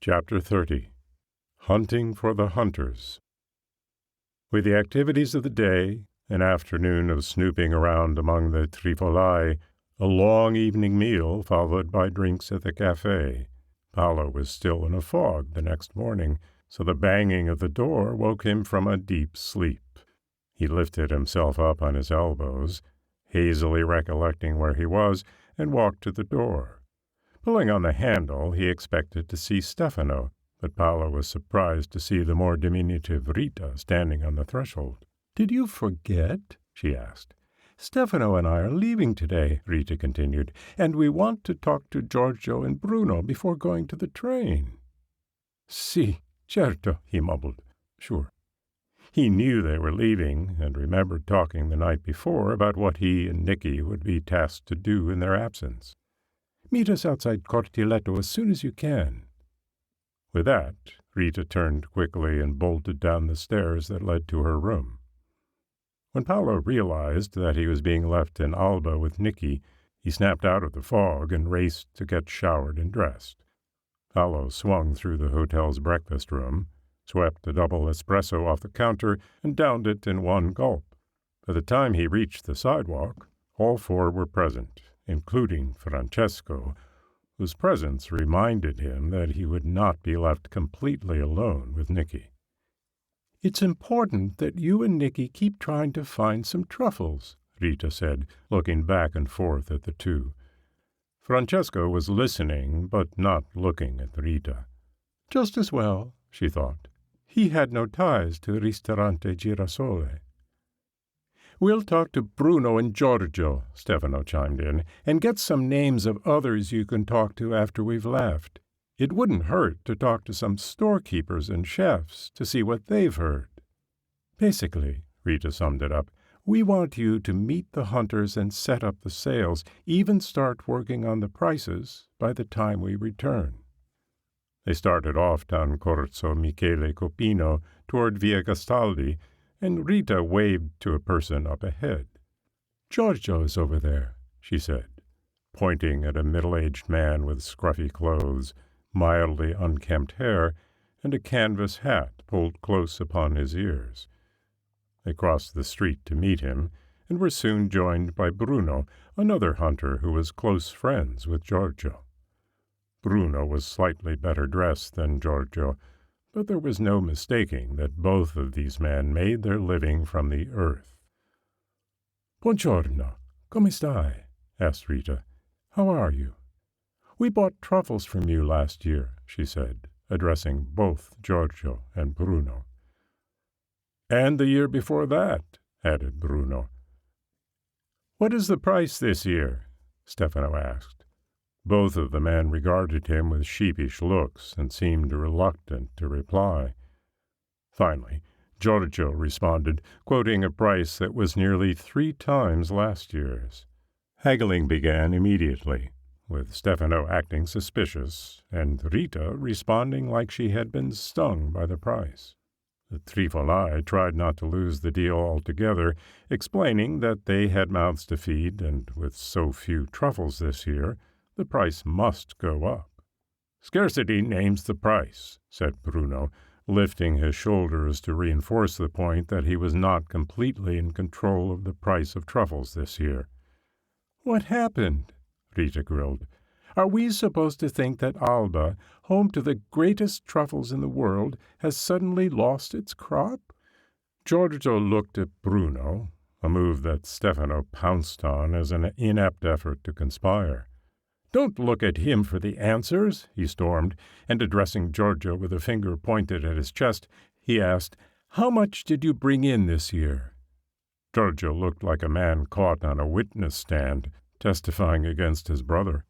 Chapter 30. Hunting for the Hunters. With the activities of the day, an afternoon of snooping around among the truffles, a long evening meal followed by drinks at the cafe, Paolo was still in a fog the next morning, so the banging of the door woke him from a deep sleep. He lifted himself up on his elbows, hazily recollecting where he was, and walked to the door. Pulling on the handle, he expected to see Stefano, but Paolo was surprised to see the more diminutive Rita standing on the threshold. "Did you forget?" she asked. "Stefano and I are leaving today," Rita continued, "and we want to talk to Giorgio and Bruno before going to the train." "Si, certo," he mumbled. "Sure." He knew they were leaving, and remembered talking the night before about what he and Nicky would be tasked to do in their absence. "Meet us outside Cortiletto as soon as you can." With that, Rita turned quickly and bolted down the stairs that led to her room. When Paolo realized that he was being left in Alba with Nicky, he snapped out of the fog and raced to get showered and dressed. Paolo swung through the hotel's breakfast room, swept a double espresso off the counter, and downed it in one gulp. By the time he reached the sidewalk, all four were present, including Francesco, whose presence reminded him that he would not be left completely alone with Nicky. "It's important that you and Nicky keep trying to find some truffles," Rita said, looking back and forth at the two. Francesco was listening, but not looking at Rita. Just as well, she thought. He had no ties to Ristorante Girasole. "We'll talk to Bruno and Giorgio," Stefano chimed in, "and get some names of others you can talk to after we've left. It wouldn't hurt to talk to some storekeepers and chefs to see what they've heard." "Basically," Rita summed it up, "we want you to meet the hunters and set up the sales, even start working on the prices by the time we return." They started off down Corso Michele Copino toward Via Gastaldi, and Rita waved to a person up ahead. "Giorgio is over there," she said, pointing at a middle-aged man with scruffy clothes, mildly unkempt hair, and a canvas hat pulled close upon his ears. They crossed the street to meet him, and were soon joined by Bruno, another hunter who was close friends with Giorgio. Bruno was slightly better dressed than Giorgio, but there was no mistaking that both of these men made their living from the earth. "Buongiorno, come stai?" asked Rita. "How are you?" "We bought truffles from you last year," she said, addressing both Giorgio and Bruno. "And the year before that," added Bruno. "What is the price this year?" Stefano asked. Both of the men regarded him with sheepish looks and seemed reluctant to reply. Finally, Giorgio responded, quoting a price that was nearly 3 times last year's. Haggling began immediately, with Stefano acting suspicious, and Rita responding like she had been stung by the price. The truffles tried not to lose the deal altogether, explaining that they had mouths to feed, and with so few truffles this year, the price must go up. "Scarcity names the price," said Bruno, lifting his shoulders to reinforce the point that he was not completely in control of the price of truffles this year. "What happened?" Rita grilled. "Are we supposed to think that Alba, home to the greatest truffles in the world, has suddenly lost its crop?" Giorgio looked at Bruno, a move that Stefano pounced on as an inept effort to conspire. "Don't look at him for the answers," he stormed, and addressing Giorgio with a finger pointed at his chest, he asked, "How much did you bring in this year?" Giorgio looked like a man caught on a witness stand, testifying against his brother.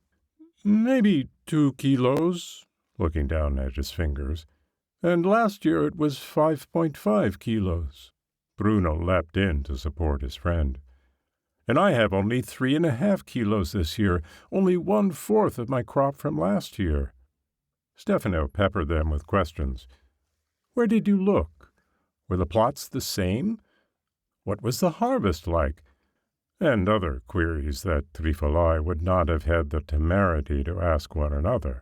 "Maybe 2 kilos, looking down at his fingers. "And last year it was 5.5 kilos. Bruno leapt in to support his friend. "And I have only 3.5 kilos this year, only 1/4 of my crop from last year." Stefano peppered them with questions. "Where did you look? Were the plots the same? What was the harvest like?" And other queries that truffles would not have had the temerity to ask one another.